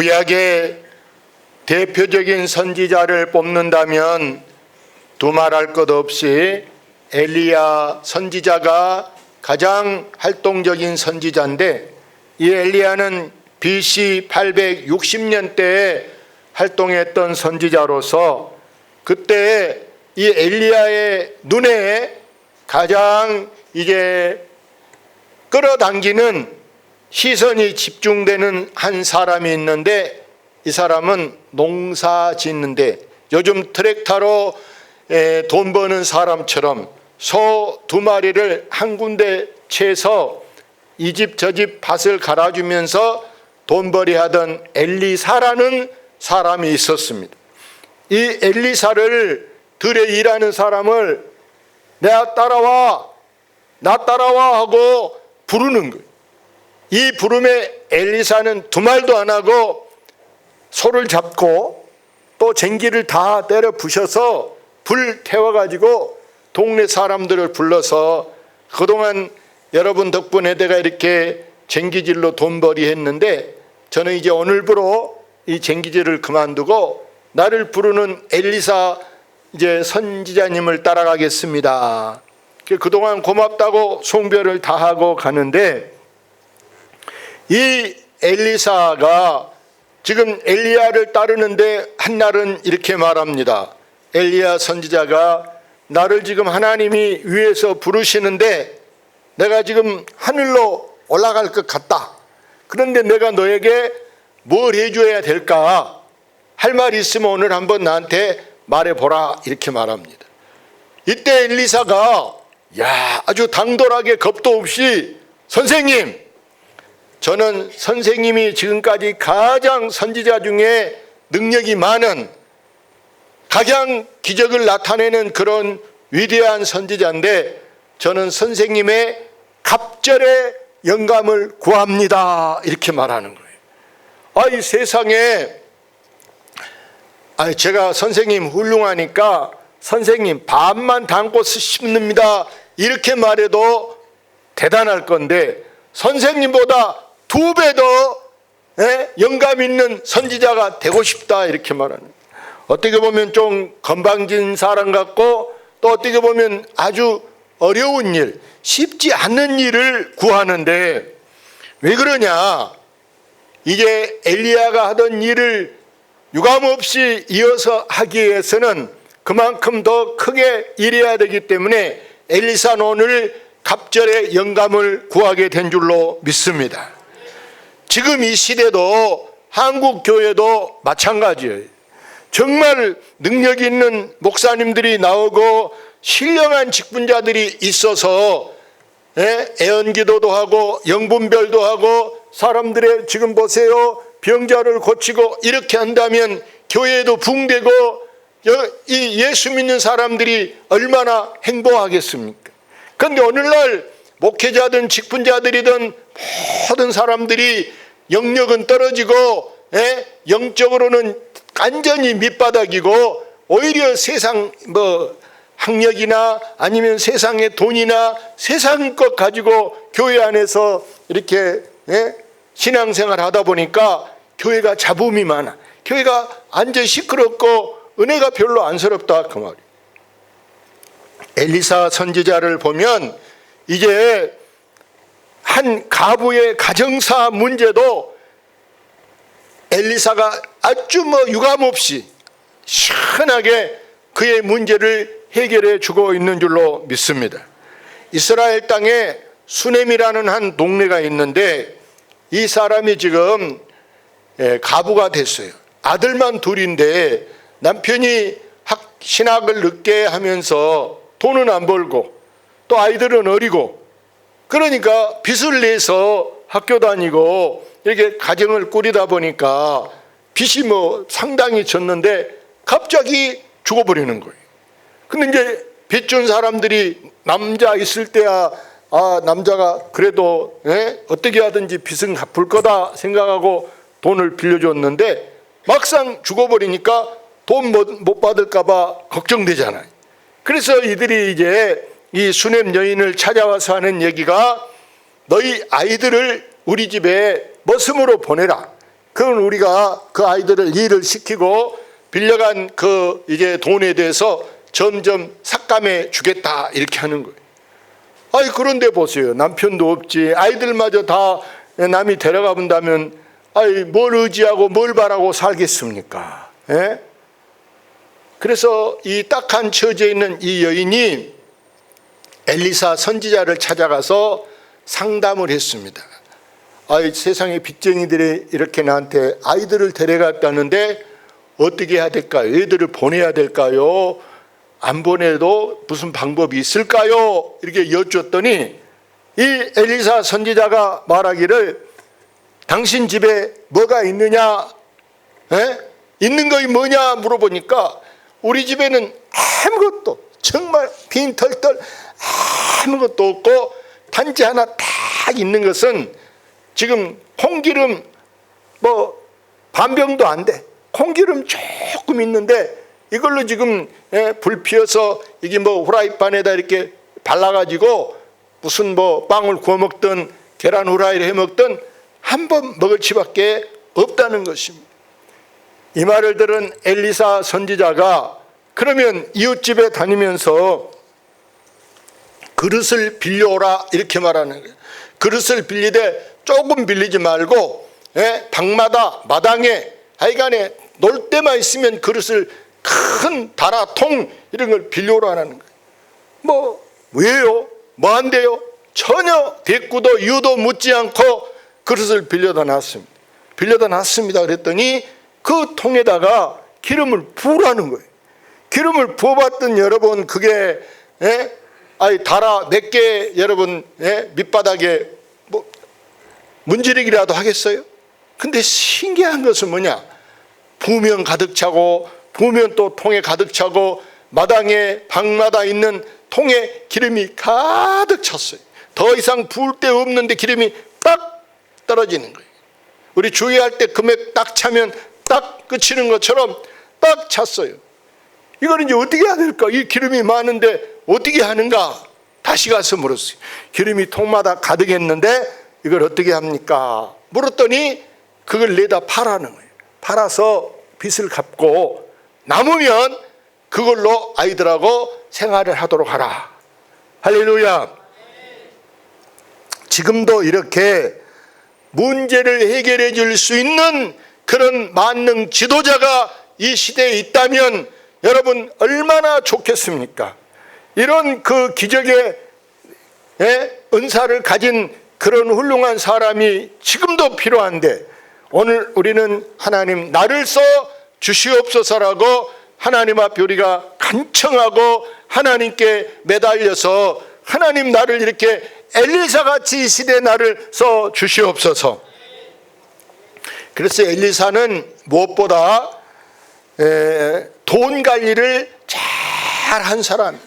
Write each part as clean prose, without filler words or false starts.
구약의 대표적인 선지자를 뽑는다면 두말할 것 없이 엘리야 선지자가 가장 활동적인 선지자인데, 이 엘리야는 BC 860년대에 활동했던 선지자로서 그때 이 엘리야의 눈에 가장 이제 끌어당기는 시선이 집중되는 한 사람이 있는데, 이 사람은 농사 짓는데 요즘 트랙터로 돈 버는 사람처럼 소 2마리를 한 군데 채서 이 집 저 집 밭을 갈아주면서 돈벌이 하던 엘리사라는 사람이 있었습니다. 이 엘리사를 들에 일하는 사람을 나 따라와 하고 부르는 거예요. 이 부름에 엘리사는 두말도 안 하고 소를 잡고 또 쟁기를 다 때려 부셔서 불 태워가지고 동네 사람들을 불러서, 그동안 여러분 덕분에 내가 이렇게 쟁기질로 돈벌이 했는데 저는 이제 오늘부로 이 쟁기질을 그만두고 나를 부르는 엘리사 이제 선지자님을 따라가겠습니다. 그동안 고맙다고 송별을 다 하고 가는데, 이 엘리사가 지금 엘리야를 따르는데 한날은 이렇게 말합니다. 엘리야 선지자가 나를 지금 하나님이 위에서 부르시는데 내가 지금 하늘로 올라갈 것 같다. 그런데 내가 너에게 뭘 해줘야 될까? 할 말 있으면 오늘 한번 나한테 말해보라. 이렇게 말합니다. 이때 엘리사가 아주 당돌하게 겁도 없이, 선생님, 저는 선생님이 지금까지 가장 선지자 중에 능력이 많은, 가장 기적을 나타내는 그런 위대한 선지자인데 저는 선생님의 갑절의 영감을 구합니다. 이렇게 말하는 거예요. 이 세상에 제가 선생님 훌륭하니까 선생님 밥만 담고 심습니다. 이렇게 말해도 대단할 건데 선생님보다 2배 더 영감 있는 선지자가 되고 싶다. 이렇게 말하는 거예요. 어떻게 보면 좀 건방진 사람 같고 또 어떻게 보면 아주 어려운 일, 쉽지 않은 일을 구하는데 왜 그러냐? 이게 엘리야가 하던 일을 유감없이 이어서 하기 위해서는 그만큼 더 크게 일해야 되기 때문에 엘리사는 오늘 갑절의 영감을 구하게 된 줄로 믿습니다. 지금 이 시대도 한국 교회도 마찬가지예요. 정말 능력 있는 목사님들이 나오고 신령한 직분자들이 있어서 애언기도도 하고 영분별도 하고 사람들의 지금 보세요 병자를 고치고 이렇게 한다면 교회도 붕대고 이 예수 믿는 사람들이 얼마나 행복하겠습니까? 그런데 오늘날 목회자든 직분자들이든 모든 사람들이 영역은 떨어지고 영적으로는 완전히 밑바닥이고 오히려 세상 학력이나 아니면 세상의 돈이나 세상 것 가지고 교회 안에서 이렇게 신앙생활 하다 보니까 교회가 잡음이 많아. 교회가 완전 시끄럽고 은혜가 별로 안스럽다 그 말이에요. 엘리사 선지자를 보면 이제 한 가부의 가정사 문제도 엘리사가 아주 유감없이 시원하게 그의 문제를 해결해 주고 있는 줄로 믿습니다. 이스라엘 땅에 수넴이라는 한 동네가 있는데 이 사람이 지금 가부가 됐어요. 아들만 둘인데 남편이 신학을 늦게 하면서 돈은 안 벌고 또 아이들은 어리고 그러니까 빚을 내서 학교 다니고 이렇게 가정을 꾸리다 보니까 빚이 상당히 졌는데 갑자기 죽어버리는 거예요. 근데 이제 빚 준 사람들이 남자 있을 때야 남자가 그래도 어떻게 하든지 빚은 갚을 거다 생각하고 돈을 빌려줬는데 막상 죽어버리니까 돈 못 받을까 봐 걱정되잖아요. 그래서 이들이 이제 이 수넴 여인을 찾아와서 하는 얘기가 너희 아이들을 우리 집에 머슴으로 보내라. 그건 우리가 그 아이들을 일을 시키고 빌려간 그 이제 돈에 대해서 점점 삭감해 주겠다 이렇게 하는 거예요. 아이 그런데 보세요. 남편도 없지. 아이들마저 다 남이 데려가 본다면 아이 뭘 의지하고 뭘 바라고 살겠습니까? 예? 그래서 이 딱한 처지에 있는 이 여인이 엘리사 선지자를 찾아가서 상담을 했습니다. 아이 세상에 빚쟁이들이 이렇게 나한테 아이들을 데려갔다는데 어떻게 해야 될까요? 애들을 보내야 될까요? 안 보내도 무슨 방법이 있을까요? 이렇게 여쭈었더니 이 엘리사 선지자가 말하기를 당신 집에 뭐가 있느냐? 에? 있는 것이 뭐냐 물어보니까 우리 집에는 아무것도 정말 빈털털 아무것도 없고 단지 하나 딱 있는 것은 지금 콩기름 뭐 반병도 안 돼. 콩기름 조금 있는데 이걸로 지금 불 피워서 이게 뭐 후라이팬에다 이렇게 발라가지고 무슨 뭐 빵을 구워 먹든 계란 후라이를 해 먹든 한 번 먹을 치밖에 없다는 것입니다. 이 말을 들은 엘리사 선지자가 그러면 이웃집에 다니면서 그릇을 빌려오라 이렇게 말하는 거예요. 그릇을 빌리되 조금 빌리지 말고 방마다 마당에 하여간에 놀 때만 있으면 그릇을 큰 다라통 이런 걸 빌려오라는 거예요. 뭐 왜요? 뭐 한대요? 전혀 대꾸도 이유도 묻지 않고 그릇을 빌려다 놨습니다. 빌려다 놨습니다. 그랬더니 그 통에다가 기름을 부으라는 거예요. 기름을 부어봤던 여러분 그게 다라 몇 개 여러분 밑바닥에 뭐 문지르기라도 하겠어요? 근데 신기한 것은 뭐냐? 부으면 가득 차고 부으면 또 통에 가득 차고 마당에 방마다 있는 통에 기름이 가득 찼어요. 더 이상 부을 데 없는데 기름이 딱 떨어지는 거예요. 우리 주의할 때 금액 딱 차면 딱 그치는 것처럼 딱 찼어요. 이걸 이제 어떻게 해야 될까? 이 기름이 많은데 어떻게 하는가? 다시 가서 물었어요. 기름이 통마다 가득했는데 이걸 어떻게 합니까? 물었더니 그걸 내다 팔라는 거예요. 팔아서 빚을 갚고 남으면 그걸로 아이들하고 생활을 하도록 하라. 할렐루야. 지금도 이렇게 문제를 해결해 줄 수 있는 그런 만능 지도자가 이 시대에 있다면 여러분 얼마나 좋겠습니까? 이런 그 기적의 은사를 가진 그런 훌륭한 사람이 지금도 필요한데 오늘 우리는 하나님 나를 써 주시옵소서라고 하나님 앞에 우리가 간청하고 하나님께 매달려서 하나님 나를 이렇게 엘리사같이 이 시대에 나를 써 주시옵소서. 그래서 엘리사는 무엇보다 돈 관리를 잘한 사람.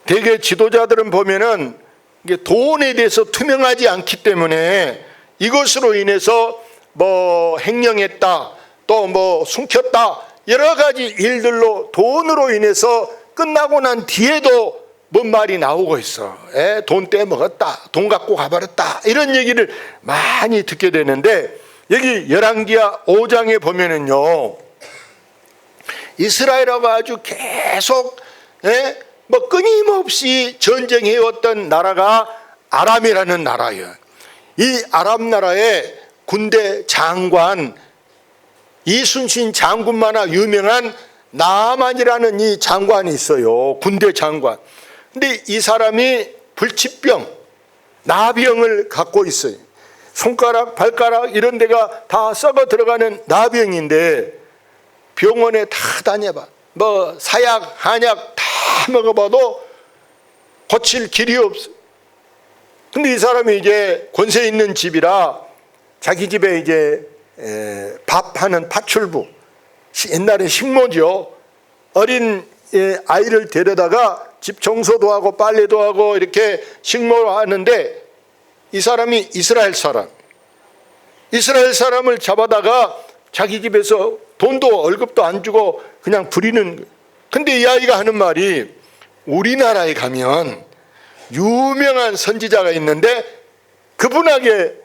대개 지도자들은 보면은 이게 돈에 대해서 투명하지 않기 때문에 이것으로 인해서 뭐 횡령했다, 또 뭐 숨겼다, 여러 가지 일들로 돈으로 인해서 끝나고 난 뒤에도 뭔 말이 나오고 있어. 돈 떼먹었다, 돈 갖고 가버렸다, 이런 얘기를 많이 듣게 되는데 여기 열왕기하 5장에 보면은요, 이스라엘하고 아주 계속 뭐 끊임없이 전쟁해왔던 나라가 아람이라는 나라예요. 이 아람 나라의 군대 장관 이순신 장군만아 유명한 나만이라는 이 장관이 있어요. 군대 장관. 근데 이 사람이 불치병, 나병을 갖고 있어요. 손가락, 발가락 이런 데가 다 썩어 들어가는 나병인데 병원에 다 다녀봐. 뭐 사약, 한약 다 먹어봐도 고칠 길이 없어. 근데 이 사람이 이제 권세 있는 집이라 자기 집에 이제 밥하는 파출부, 옛날에 식모죠. 어린 아이를 데려다가 집 청소도 하고 빨래도 하고 이렇게 식모를 하는데 이 사람이 이스라엘 사람을 잡아다가 자기 집에서 돈도 월급도 안 주고 그냥 부리는 거예요. 근데 이 아이가 하는 말이 우리나라에 가면 유명한 선지자가 있는데 그분에게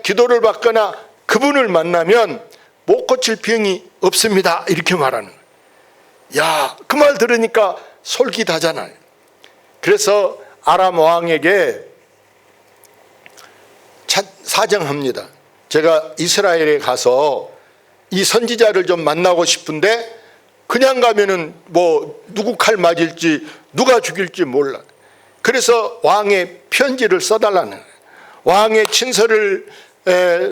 기도를 받거나 그분을 만나면 못 고칠 병이 없습니다. 이렇게 말하는 거예요. 야, 그 말 들으니까 솔깃하잖아요. 그래서 아람 왕에게 사정합니다. 제가 이스라엘에 가서 이 선지자를 좀 만나고 싶은데 그냥 가면은 뭐 누구 칼 맞을지 누가 죽일지 몰라. 그래서 왕의 편지를 써달라는 거예요. 왕의 친서를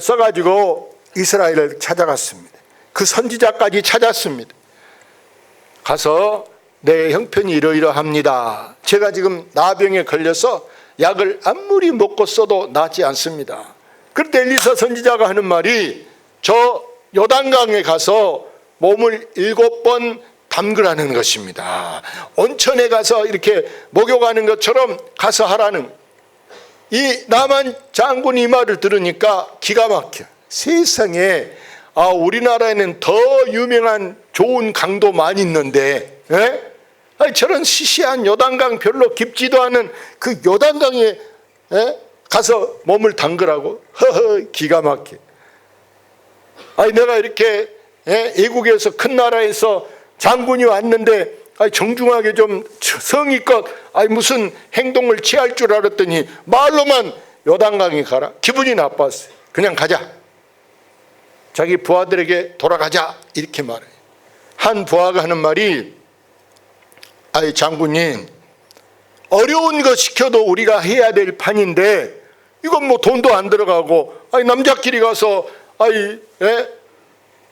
써가지고 이스라엘을 찾아갔습니다. 그 선지자까지 찾았습니다. 가서 내 형편이 이러이러합니다. 제가 지금 나병에 걸려서 약을 아무리 먹고 써도 낫지 않습니다. 그때 엘리사 선지자가 하는 말이 저 요단강에 가서 몸을 7번 담그라는 것입니다. 온천에 가서 이렇게 목욕하는 것처럼 가서 하라는. 이 나만 장군이 이 말을 들으니까 기가 막혀. 세상에 우리나라에는 더 유명한 좋은 강도 많이 있는데 저런 시시한 요단강 별로 깊지도 않은 그 요단강에 가서 몸을 담그라고? 허허, 기가 막혀. 내가 이렇게 애국에서 큰 나라에서 장군이 왔는데 정중하게 좀 성의껏 무슨 행동을 취할 줄 알았더니 말로만 요단강에 가라. 기분이 나빴어요. 그냥 가자. 자기 부하들에게 돌아가자 이렇게 말해요. 한 부하가 하는 말이 장군님, 어려운 거 시켜도 우리가 해야 될 판인데 이건 뭐 돈도 안 들어가고 남자끼리 가서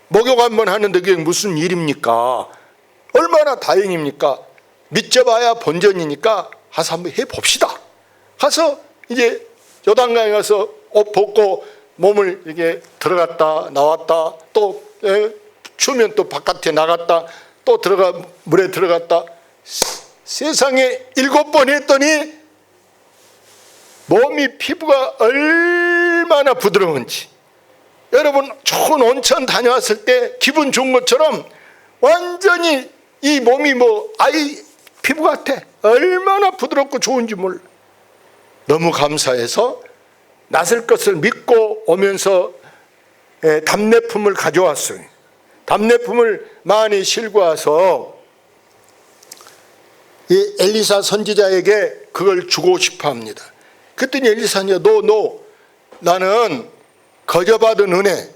목욕 한번 하는데 그게 무슨 일입니까? 얼마나 다행입니까? 믿져봐야 본전이니까 가서 한번 해봅시다. 가서 이제 요단강에 가서 옷 벗고 몸을 이렇게 들어갔다 나왔다 또 추우면 또 바깥에 나갔다 또 물에 들어갔다 세상에 7번 했더니 몸이 피부가 얼마나 부드러운지. 여러분 좋은 온천 다녀왔을 때 기분 좋은 것처럼 완전히 이 몸이 피부 같아. 얼마나 부드럽고 좋은지 몰라. 너무 감사해서 낫을 것을 믿고 오면서 답례품을 가져왔어요. 답례품을 많이 싣고 와서 이 엘리사 선지자에게 그걸 주고 싶어 합니다. 그랬더니 엘리사는 너 나는 거저받은 은혜,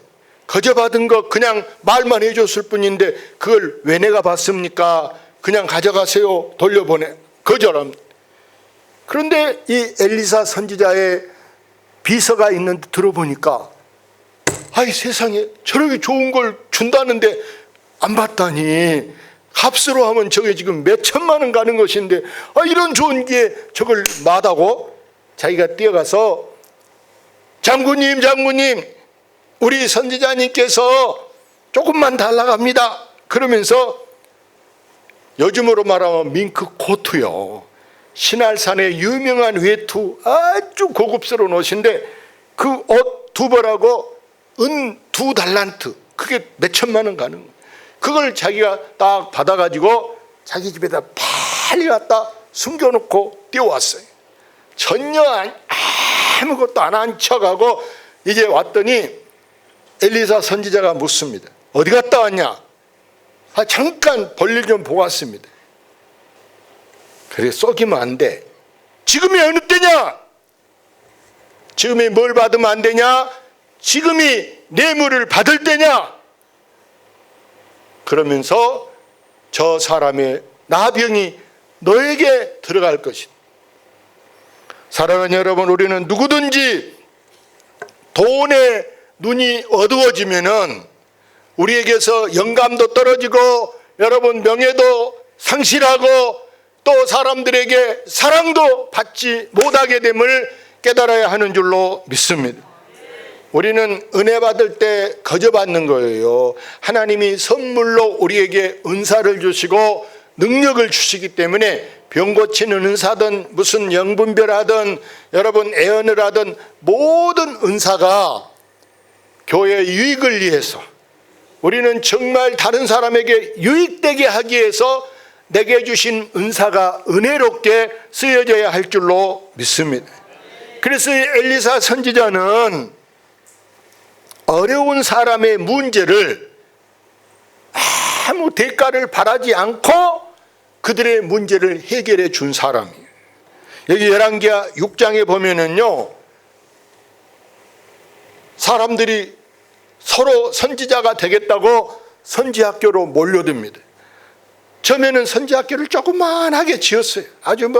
거저받은 거 그냥 말만 해줬을 뿐인데 그걸 왜 내가 받습니까? 그냥 가져가세요. 돌려보내. 거절합니다. 그런데 이 엘리사 선지자의 비서가 있는데 들어보니까 세상에 저렇게 좋은 걸 준다는데 안 받다니 값으로 하면 저게 지금 몇 천만 원 가는 것인데 이런 좋은 게 저걸 마다고 자기가 뛰어가서 장군님 우리 선지자님께서 조금만 달라고 합니다. 그러면서 요즘으로 말하면 밍크 코트요. 신할산의 유명한 외투 아주 고급스러운 옷인데 그 옷 2벌하고 은 2달란트 그게 몇 천만 원 가는 거예요. 그걸 자기가 딱 받아가지고 자기 집에다 빨리 갖다 숨겨놓고 뛰어왔어요. 전혀 아무것도 안 한 척하고 이제 왔더니 엘리사 선지자가 묻습니다. 어디 갔다 왔냐? 잠깐 볼일 좀 보고 왔습니다. 그래 쏘기면 안 돼. 지금이 어느 때냐? 지금이 뭘 받으면 안 되냐? 지금이 뇌물을 받을 때냐? 그러면서 저 사람의 나병이 너에게 들어갈 것이다. 사랑하는 여러분, 우리는 누구든지 돈에 눈이 어두워지면은 우리에게서 영감도 떨어지고 여러분 명예도 상실하고 또 사람들에게 사랑도 받지 못하게 됨을 깨달아야 하는 줄로 믿습니다. 우리는 은혜 받을 때 거저받는 거예요. 하나님이 선물로 우리에게 은사를 주시고 능력을 주시기 때문에 병 고치는 은사든 무슨 영분별하든 여러분 애언을 하든 모든 은사가 교회의 유익을 위해서 우리는 정말 다른 사람에게 유익되게 하기 위해서 내게 주신 은사가 은혜롭게 쓰여져야 할 줄로 믿습니다. 그래서 엘리사 선지자는 어려운 사람의 문제를 아무 대가를 바라지 않고 그들의 문제를 해결해 준 사람이에요. 여기 열왕기하 6장에 보면은요, 사람들이 서로 선지자가 되겠다고 선지학교로 몰려듭니다. 처음에는 선지학교를 조그만하게 지었어요. 아주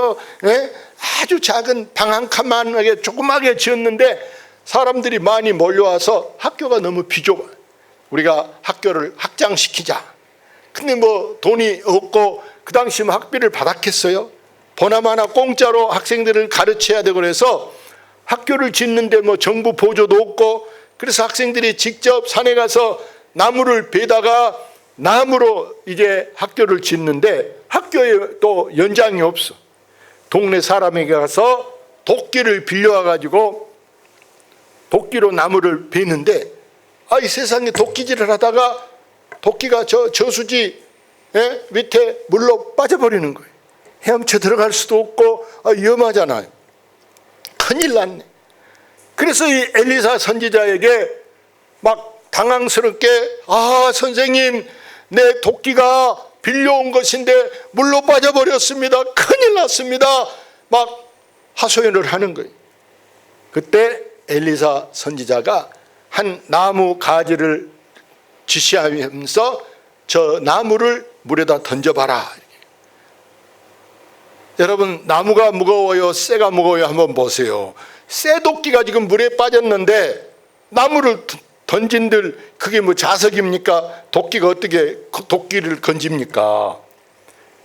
아주 작은 방 한 칸만하게 조그맣게 지었는데 사람들이 많이 몰려와서 학교가 너무 비좁아. 우리가 학교를 확장시키자. 근데 돈이 없고 그 당시 학비를 받았겠어요? 보나마나 공짜로 학생들을 가르쳐야 되고 그래서 학교를 짓는데 정부 보조도 없고, 그래서 학생들이 직접 산에 가서 나무를 베다가 나무로 이제 학교를 짓는데 학교에 또 연장이 없어. 동네 사람에게 가서 도끼를 빌려와 가지고 도끼로 나무를 베는데, 이 세상에 도끼질을 하다가 도끼가 저수지 밑에 물로 빠져버리는 거예요. 헤엄쳐 들어갈 수도 없고 위험하잖아요. 큰일 났네. 그래서 이 엘리사 선지자에게 막 당황스럽게, 선생님, 내 도끼가 빌려온 것인데 물로 빠져버렸습니다. 큰일 났습니다. 막 하소연을 하는 거예요. 그때 엘리사 선지자가 한 나무 가지를 지시하면서 저 나무를 물에다 던져봐라. 여러분, 나무가 무거워요, 쇠가 무거워요? 한번 보세요. 쇠 도끼가 지금 물에 빠졌는데 나무를 던진들 그게 자석입니까? 도끼가 어떻게 도끼를 건집니까?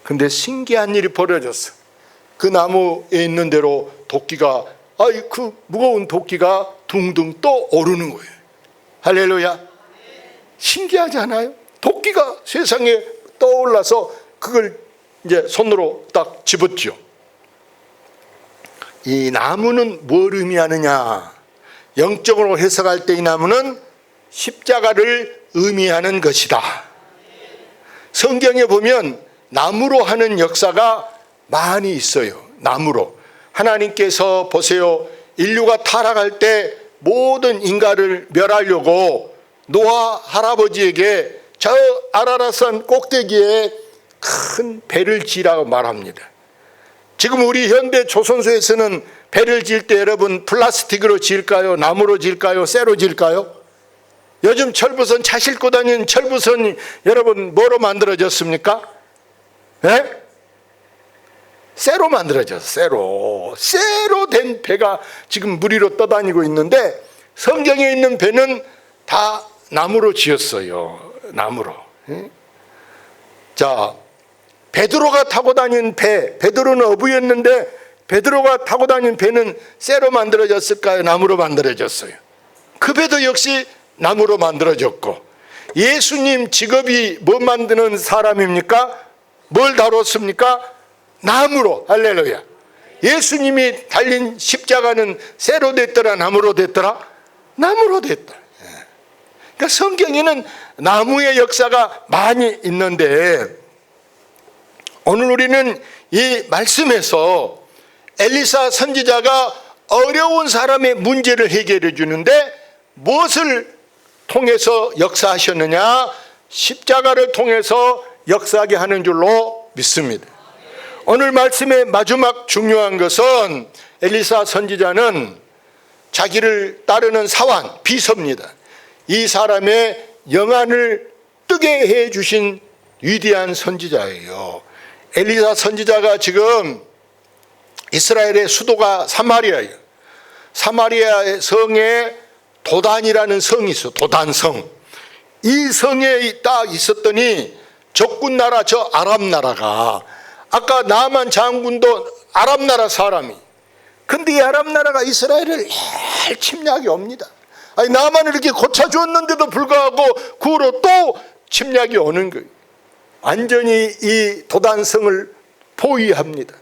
근데 신기한 일이 벌어졌어. 그 나무에 있는 대로 도끼가, 그 무거운 도끼가 둥둥 또 오르는 거예요. 할렐루야. 신기하지 않아요? 도끼가 세상에 떠올라서 그걸 이제 손으로 딱 집었죠. 이 나무는 뭘 의미하느냐? 영적으로 해석할 때 이 나무는 십자가를 의미하는 것이다. 성경에 보면 나무로 하는 역사가 많이 있어요. 나무로. 하나님께서 보세요, 인류가 타락할 때 모든 인간을 멸하려고 노아 할아버지에게 저 아라라산 꼭대기에 큰 배를 지으라고 말합니다. 지금 우리 현대 조선소에서는 배를 지을 때 여러분 플라스틱으로 지을까요? 나무로 지을까요? 쇠로 지을까요? 요즘 철부선, 차 싣고 다니는 철부선이 여러분 뭐로 만들어졌습니까? 쇠로 만들어졌어요. 쇠로 된 배가 지금 물 위로 떠다니고 있는데, 성경에 있는 배는 다 나무로 지었어요. 나무로. 자, 베드로가 타고 다닌 배, 베드로는 어부였는데 베드로가 타고 다닌 배는 쇠로 만들어졌을까요? 나무로 만들어졌어요. 그 배도 역시 나무로 만들어졌고, 예수님 직업이 뭐 만드는 사람입니까? 뭘 다뤘습니까? 나무로. 할렐루야. 예수님이 달린 십자가는 쇠로 됐더라, 나무로 됐더라? 나무로 됐다. 그러니까 성경에는 나무의 역사가 많이 있는데, 오늘 우리는 이 말씀에서 엘리사 선지자가 어려운 사람의 문제를 해결해 주는데 무엇을 통해서 역사하셨느냐? 십자가를 통해서 역사하게 하는 줄로 믿습니다. 오늘 말씀의 마지막 중요한 것은 엘리사 선지자는 자기를 따르는 사환, 비서입니다. 이 사람의 영안을 뜨게 해 주신 위대한 선지자예요. 엘리사 선지자가 지금 이스라엘의 수도가 사마리아예요. 사마리아 성에 도단이라는 성이 있어. 도단성. 이 성에 딱 있었더니 적군 나라, 저 아람 나라가, 아까 나만 장군도 아람 나라 사람이, 근데 이 아람 나라가 이스라엘을 침략이 옵니다. 아니, 나만을 이렇게 고쳐주었는데도 불구하고 그 후로 또 침략이 오는 거예요. 완전히 이 도단성을 포위합니다.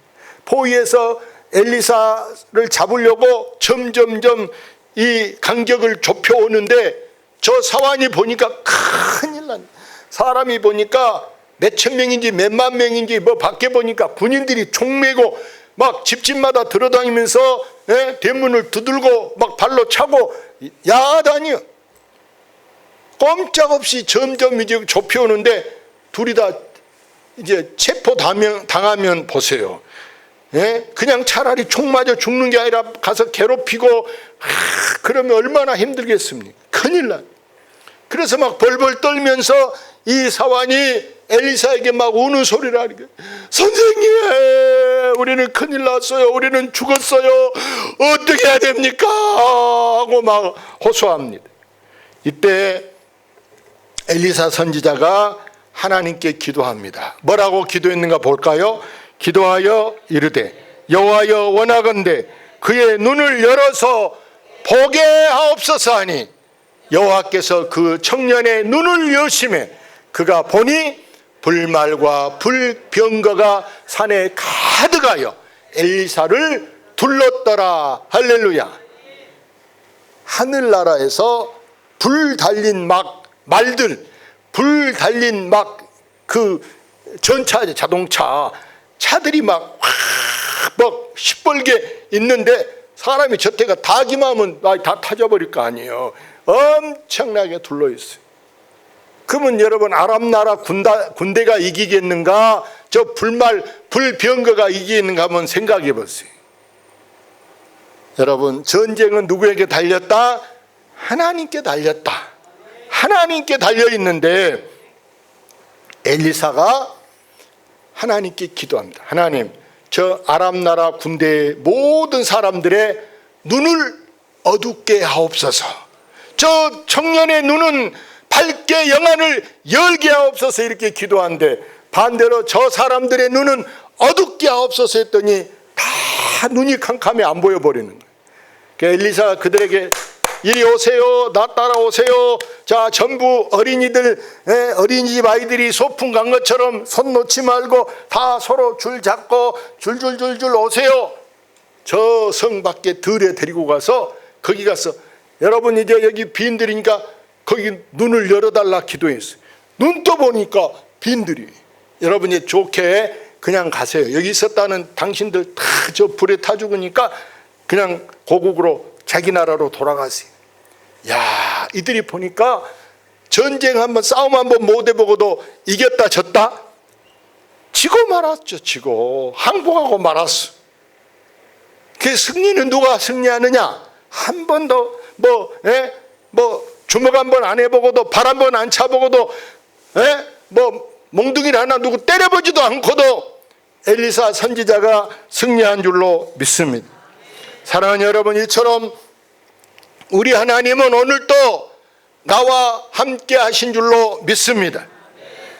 포위해서 엘리사를 잡으려고 점점점 이 간격을 좁혀오는데, 저 사환이 보니까 큰일 났네. 사람이 보니까 몇천 명인지 몇만 명인지 밖에 보니까 군인들이 총 메고 막 집집마다 들어다니면서 대문을 두들고 막 발로 차고 야단이요. 꼼짝없이 점점 이제 좁혀오는데 둘이 다 이제 체포 당하면 보세요. 예? 그냥 차라리 총 맞아 죽는 게 아니라 가서 괴롭히고 그러면 얼마나 힘들겠습니까? 큰일 나. 그래서 막 벌벌 떨면서 이 사환이 엘리사에게 막 우는 소리를 하니까, 선생님, 우리는 큰일 났어요. 우리는 죽었어요. 어떻게 해야 됩니까? 하고 막 호소합니다. 이때 엘리사 선지자가 하나님께 기도합니다. 뭐라고 기도했는가 볼까요? 기도하여 이르되, 여호와여, 원하건대 그의 눈을 열어서 보게 하옵소서 하니, 여호와께서 그 청년의 눈을 여심해 그가 보니 불말과 불병거가 산에 가득하여 엘리사를 둘렀더라. 할렐루야. 하늘나라에서 불 달린 막 말들, 불 달린 막 그 전차, 자동차 차들이 막 시뻘게 있는데 사람이 저태가 다기만 하면 다 타져버릴 거 아니에요. 엄청나게 둘러있어요. 그러면 여러분, 아람 나라 군대가 이기겠는가? 저 불병거가 이기겠는가 한번 생각해 보세요. 여러분, 전쟁은 누구에게 달렸다? 하나님께 달렸다. 하나님께 달려있는데 엘리사가 하나님께 기도합니다. 하나님, 저 아람 나라 군대의 모든 사람들의 눈을 어둡게 하옵소서. 저 청년의 눈은 밝게 영안을 열게 하옵소서. 이렇게 기도하는데 반대로 저 사람들의 눈은 어둡게 하옵소서 했더니 다 눈이 캄캄해 안 보여버리는 거예요. 그러니까 엘리사가 그들에게 이리 오세요, 나 따라오세요. 자, 전부 어린이들, 어린이집 아이들이 소풍 간 것처럼 손 놓지 말고 다 서로 줄 잡고 줄줄줄줄 오세요. 저 성 밖에 들에 데리고 가서 거기 가서, 여러분 이제 여기 빈들이니까 거기 눈을 열어달라 기도했어요. 눈 떠보니까 빈들이. 여러분 이제 좋게 그냥 가세요. 여기 있었다는 당신들 다 저 불에 타 죽으니까 그냥 고국으로 자기 나라로 돌아가세요. 야, 이들이 보니까 전쟁 한번, 싸움 한번 못 해보고도 이겼다 졌다? 지고 말았죠. 지고 항복하고 말았어. 그 승리는 누가 승리하느냐? 한 번도 주먹 한 번 안 해보고도, 발 한 번 안 차보고도, 몽둥이를 하나 누구 때려보지도 않고도 엘리사 선지자가 승리한 줄로 믿습니다. 사랑하는 여러분, 이처럼 우리 하나님은 오늘도 나와 함께 하신 줄로 믿습니다.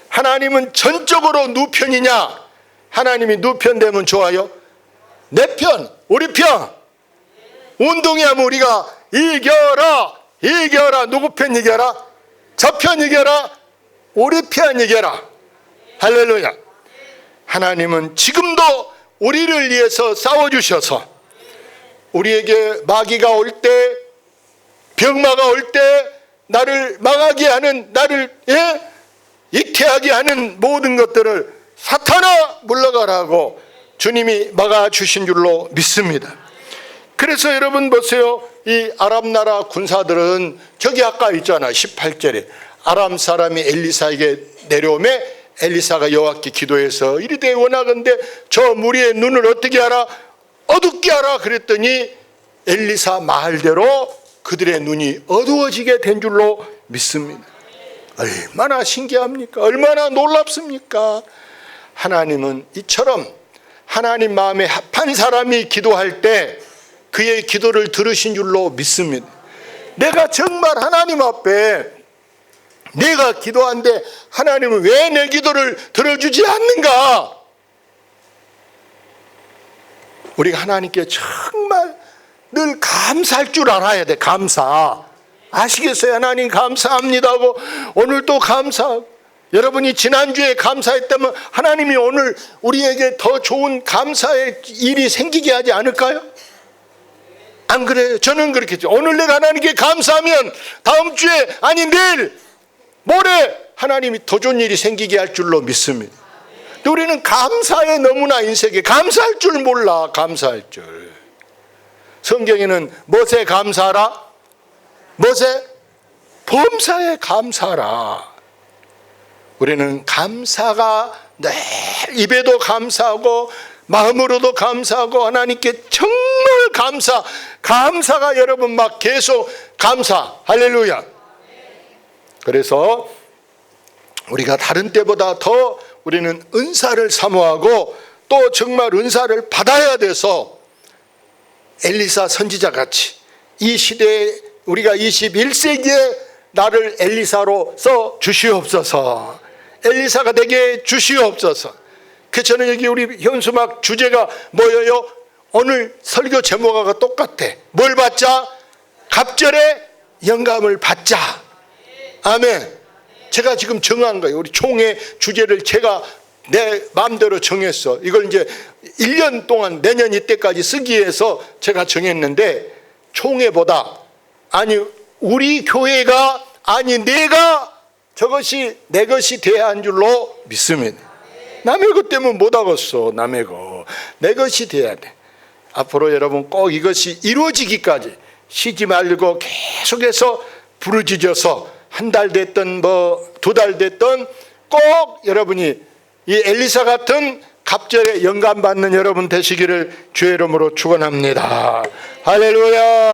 하나님은 전적으로 누 편이냐? 하나님이 누 편 되면 좋아요? 내 편, 우리 편. 운동회하면 우리가 이겨라. 누구 편 이겨라? 저 편 이겨라. 우리 편 이겨라. 할렐루야. 하나님은 지금도 우리를 위해서 싸워주셔서 우리에게 마귀가 올 때, 병마가 올 때 나를 망하게 하는, 나를 잉태하게 하는 모든 것들을 사탄아 물러가라고 주님이 막아주신 줄로 믿습니다. 그래서 여러분 보세요. 이 아람 나라 군사들은 저기 아까 있잖아, 18절에 아람 사람이 엘리사에게 내려오매 엘리사가 여호와께 기도해서 이르되 원하건대 저 무리의 눈을 어떻게 하라? 어둡게 하라. 그랬더니 엘리사 말대로 그들의 눈이 어두워지게 된 줄로 믿습니다. 얼마나 신기합니까? 얼마나 놀랍습니까? 하나님은 이처럼 하나님 마음에 합한 사람이 기도할 때 그의 기도를 들으신 줄로 믿습니다. 내가 정말 하나님 앞에 내가 기도한데 하나님은 왜 내 기도를 들어주지 않는가? 우리가 하나님께 정말 늘 감사할 줄 알아야 돼. 감사. 아시겠어요? 하나님 감사합니다 하고 오늘도 감사하고, 여러분이 지난주에 감사했다면 하나님이 오늘 우리에게 더 좋은 감사의 일이 생기게 하지 않을까요? 안 그래요? 저는 그렇게 했죠. 오늘 내가 하나님께 감사하면 다음 주에, 아니 내일, 모레 하나님이 더 좋은 일이 생기게 할 줄로 믿습니다. 근데 우리는 감사에 너무나 인색해. 감사할 줄 몰라. 감사할 줄. 성경에는 무엇에 감사하라? 무엇에? 범사에 감사하라. 우리는 감사가 늘 입에도 감사하고 마음으로도 감사하고 하나님께 정말 감사가 여러분 막 계속 감사. 할렐루야. 그래서 우리가 다른 때보다 더 우리는 은사를 사모하고 또 정말 은사를 받아야 돼서 엘리사 선지자 같이 이 시대에 우리가 21세기에 나를 엘리사로 써 주시옵소서. 엘리사가 되게 주시옵소서. 그 저는 여기 우리 현수막 주제가 뭐예요? 오늘 설교 제목하고 똑같아. 뭘 받자? 갑절의 영감을 받자. 아멘. 제가 지금 정한 거예요. 우리 총회 주제를 제가 내 마음대로 정했어. 이걸 이제 1년 동안 내년 이때까지 쓰기 위해서 제가 정했는데, 총회보다 아니 우리 교회가 아니 내가 저것이 내 것이 돼야 한 줄로 믿습니다. 남의 것 때문에 못 하겠어. 남의 거 내 것이 돼야 돼. 앞으로 여러분 꼭 이것이 이루어지기까지 쉬지 말고 계속해서 부르짖어서 한 달 됐든 뭐 2달 됐든 꼭 여러분이 이 엘리사 같은 갑절에 영감 받는 여러분 되시기를 주의 이름으로 축원합니다. 할렐루야.